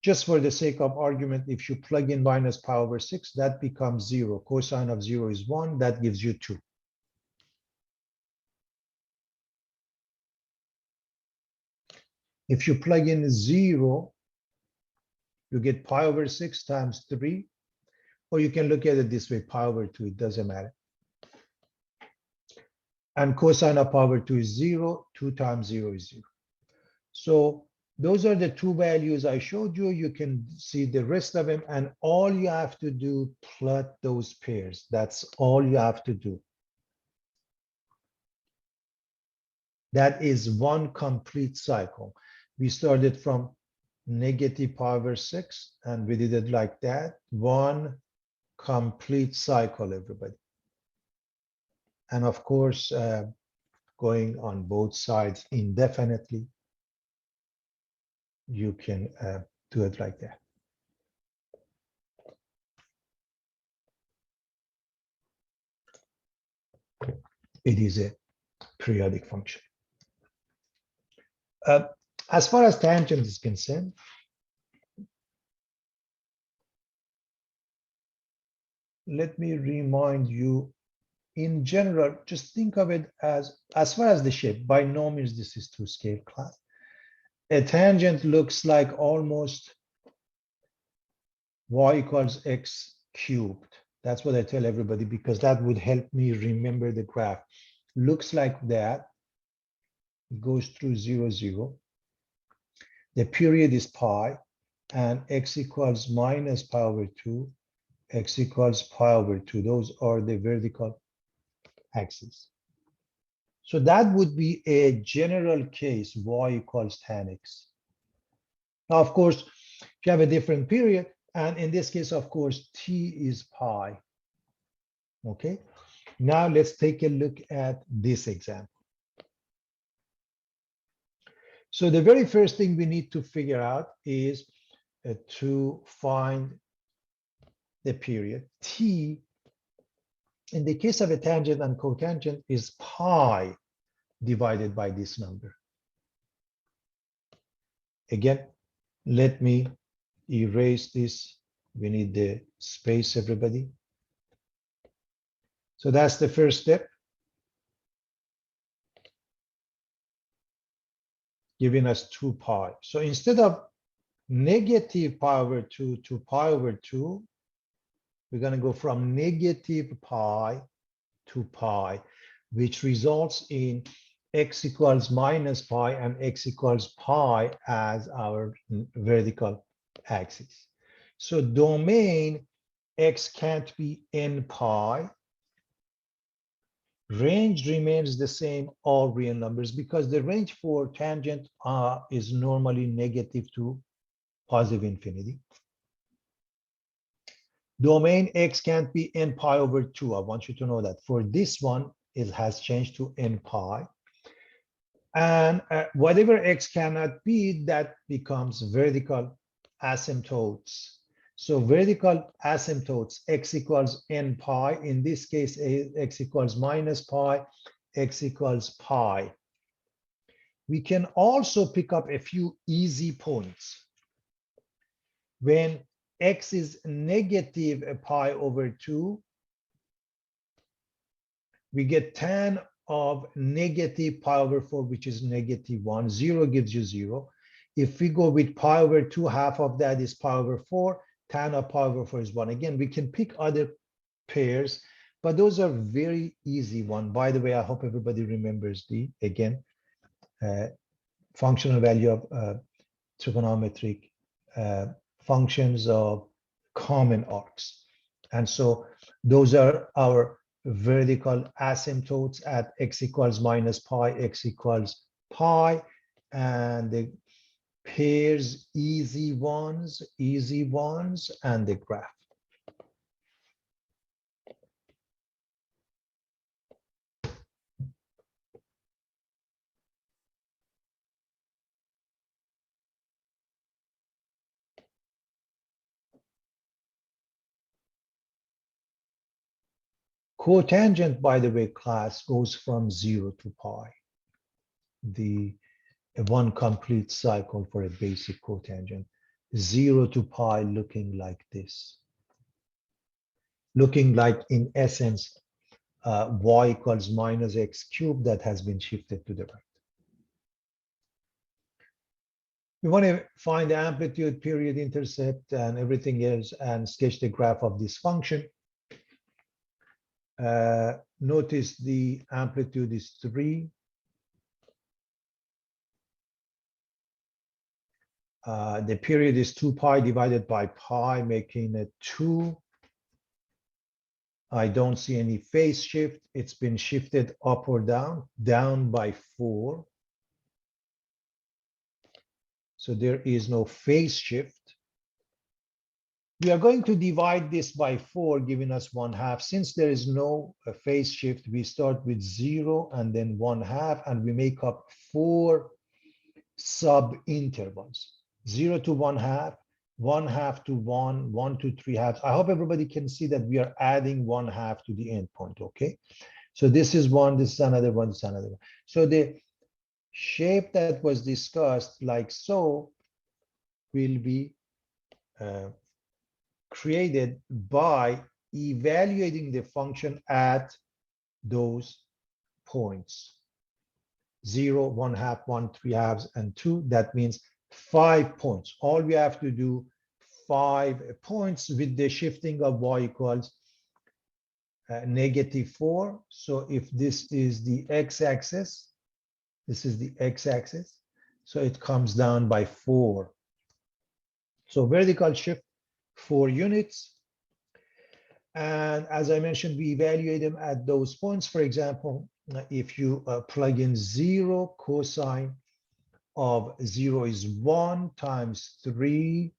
Just for the sake of argument, if you plug in minus pi over 6, that becomes 0. Cosine of 0 is 1. That gives you 2. If you plug in 0, you get pi over 6 times 3. Or you can look at it this way, pi over 2. It doesn't matter. And cosine of pi over 2 is 0. 2 times 0 is 0. So those are the 2 values I showed you. You can see the rest of them, and all you have to do, plot those pairs. That's all you have to do. That is 1 complete cycle. We started from negative pi over 6, and we did it like that. 1 complete cycle, everybody. And of course, going on both sides indefinitely, you can do it like that. It is a periodic function. As far as tangent is concerned, let me remind you, in general, just think of it as far as the shape, by no means this is 2-scale class. A tangent looks like almost y equals x cubed. That's what I tell everybody, because that would help me remember the graph. Looks like that. It goes through 0, 0. The period is pi, and x equals minus pi over 2, x equals pi over 2. Those are the vertical axes. So that would be a general case, y equals tan x. Now, of course, if you have a different period, and in this case, of course, t is pi. Okay, now let's take a look at this example. So the very first thing we need to figure out is to find the period. T, in the case of a tangent and cotangent, is pi divided by this number. Again, let me erase this. We need the space, everybody. So that's the first step, giving us 2 pi. So instead of negative pi over 2 to pi over 2, we're going to go from negative pi to pi, which results in x equals minus pi and x equals pi as our vertical axis. So domain x can't be n pi. Range remains the same, all real numbers, because the range for tangent is normally negative to positive infinity. Domain x can't be n pi over 2. I want you to know that. For this one, it has changed to n pi. And whatever x cannot be, that becomes vertical asymptotes. So vertical asymptotes, x equals n pi. In this case, x equals minus pi, x equals pi. We can also pick up a few easy points. When x is negative pi over 2, we get tan of negative pi over 4, which is negative 1. 0 gives you 0. If we go with pi over 2, half of that is pi over 4. Tan of pi over 4 is 1. Again, we can pick other pairs, but those are very easy one. By the way, I hope everybody remembers the, again, functional value of trigonometric functions of common arcs. And so those are our vertical asymptotes at x equals minus pi, x equals pi, and the pairs easy ones, and the graph. Cotangent, by the way, class goes from 0 to pi. The one complete cycle for a basic cotangent. 0 to pi looking like this. Looking like, in essence, y equals minus x cubed that has been shifted to the right. We want to find the amplitude, period, intercept, and everything else, and sketch the graph of this function. Notice the amplitude is 3. The period is 2 pi divided by pi, making it 2. I don't see any phase shift. It's been shifted up or down, down by 4. So there is no phase shift. We are going to divide this by 4, giving us 1/2. Since there is no phase shift, we start with 0 and then 1/2, and we make up 4 sub-intervals. 0 to 1/2, 1/2 to 1, 1 to 3/2. I hope everybody can see that we are adding 1/2 to the endpoint, okay? So this is one, this is another one, this is another one. So the shape that was discussed like so will be created by evaluating the function at those points. 0, 1/2, 1, 3/2, and 2. That means 5 points. All we have to do, 5 points with the shifting of y equals -4. So if this is the x-axis, this is the x-axis. So it comes down by 4. So vertical shift 4 units. And as I mentioned, we evaluate them at those points. For example, if you plug in 0, cosine of 0 is 1 times 3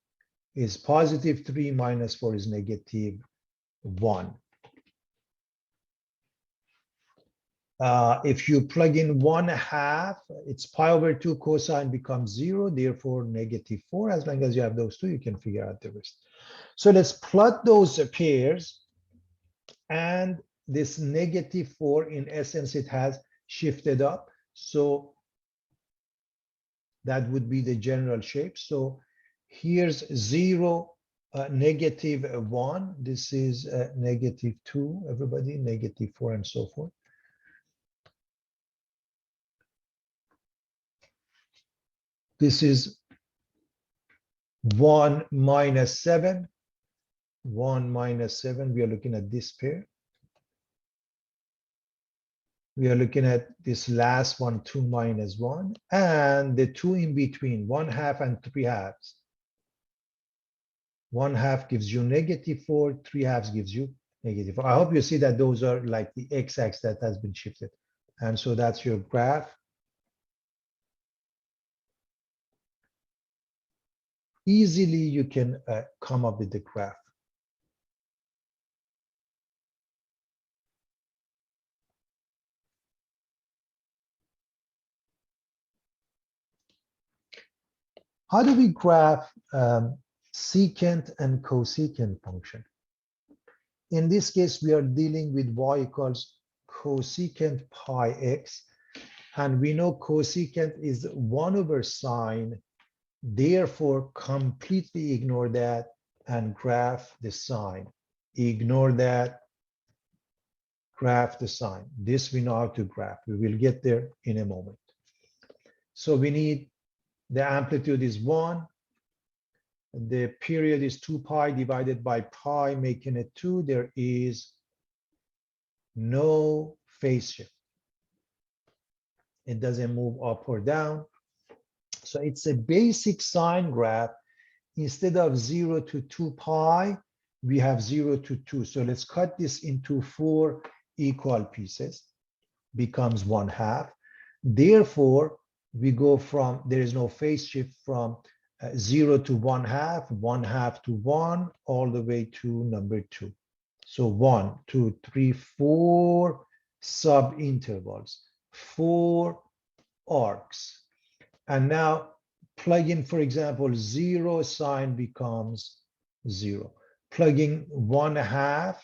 is positive 3 minus 4 is negative 1. If you plug in 1/2, it's pi over 2 cosine becomes 0, therefore negative 4. As long as you have those two, you can figure out the rest. So let's plot those pairs. And this negative 4, in essence, it has shifted up. So that would be the general shape. So here's 0, negative 1. This is negative 2, everybody, negative 4, and so forth. This is 1 minus 7. 1 minus 7, we are looking at this pair. We are looking at this last one, 2 minus 1, and the 2 in between, 1/2 and 3/2. 1/2 gives you negative 4, 3/2 gives you negative 4. I hope you see that those are like the x-axis that has been shifted. And so that's your graph. Easily you can come up with the graph. How do we graph secant and cosecant function? In this case, we are dealing with y equals cosecant pi x, and we know cosecant is 1 over sine. Therefore, completely ignore that and graph the sine. Ignore that, graph the sine. This we know how to graph. We will get there in a moment. So we need the amplitude is 1. The period is 2 pi divided by pi, making it 2. There is no phase shift. It doesn't move up or down. So it's a basic sine graph. Instead of 0 to 2 pi, we have 0 to 2. So let's cut this into 4 equal pieces. Becomes 1/2. Therefore, we go from, there is no phase shift, from 0 to 1/2, 1/2 to 1, all the way to number 2. So 1, 2, 3, 4 sub-intervals, 4 arcs. And now plug in, for example, 0, sine becomes 0. Plugging 1/2,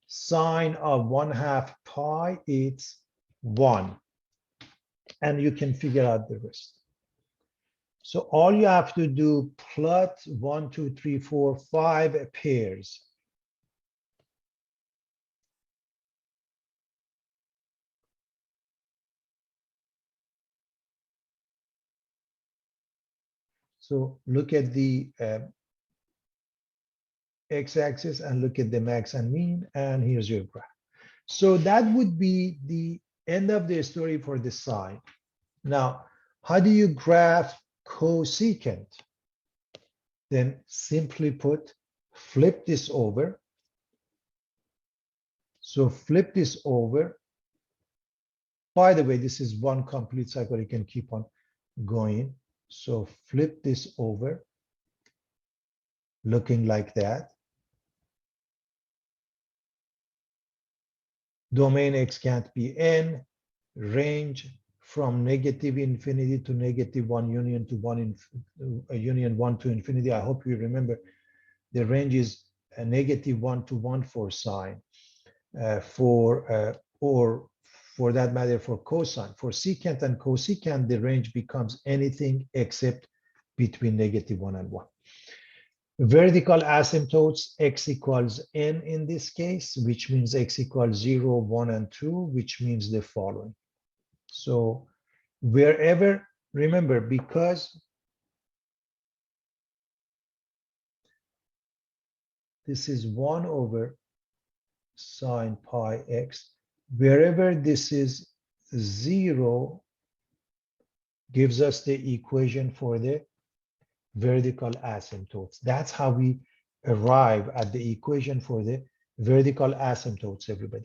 sine of 1/2 pi, it's 1. And you can figure out the rest. So all you have to do, plot 1, 2, 3, 4, 5 pairs. So look at the x-axis and look at the max and mean, and here's your graph. So that would be the end of the story for the sine. Now, how do you graph cosecant? Then simply put, flip this over. So flip this over. By the way, this is one complete cycle. You can keep on going. So flip this over, looking like that. Domain x can't be n, range from negative infinity to negative 1 union to 1 union 1 to infinity. I hope you remember the range is a negative 1 to 1 for sine, or for that matter for cosine. For secant and cosecant, the range becomes anything except between negative 1 and 1. Vertical asymptotes, x equals n in this case, which means x equals 0, 1, and 2, which means the following. So wherever, remember, because this is 1 over sine pi x, wherever this is 0 gives us the equation for the vertical asymptotes. That's how we arrive at the equation for the vertical asymptotes, everybody.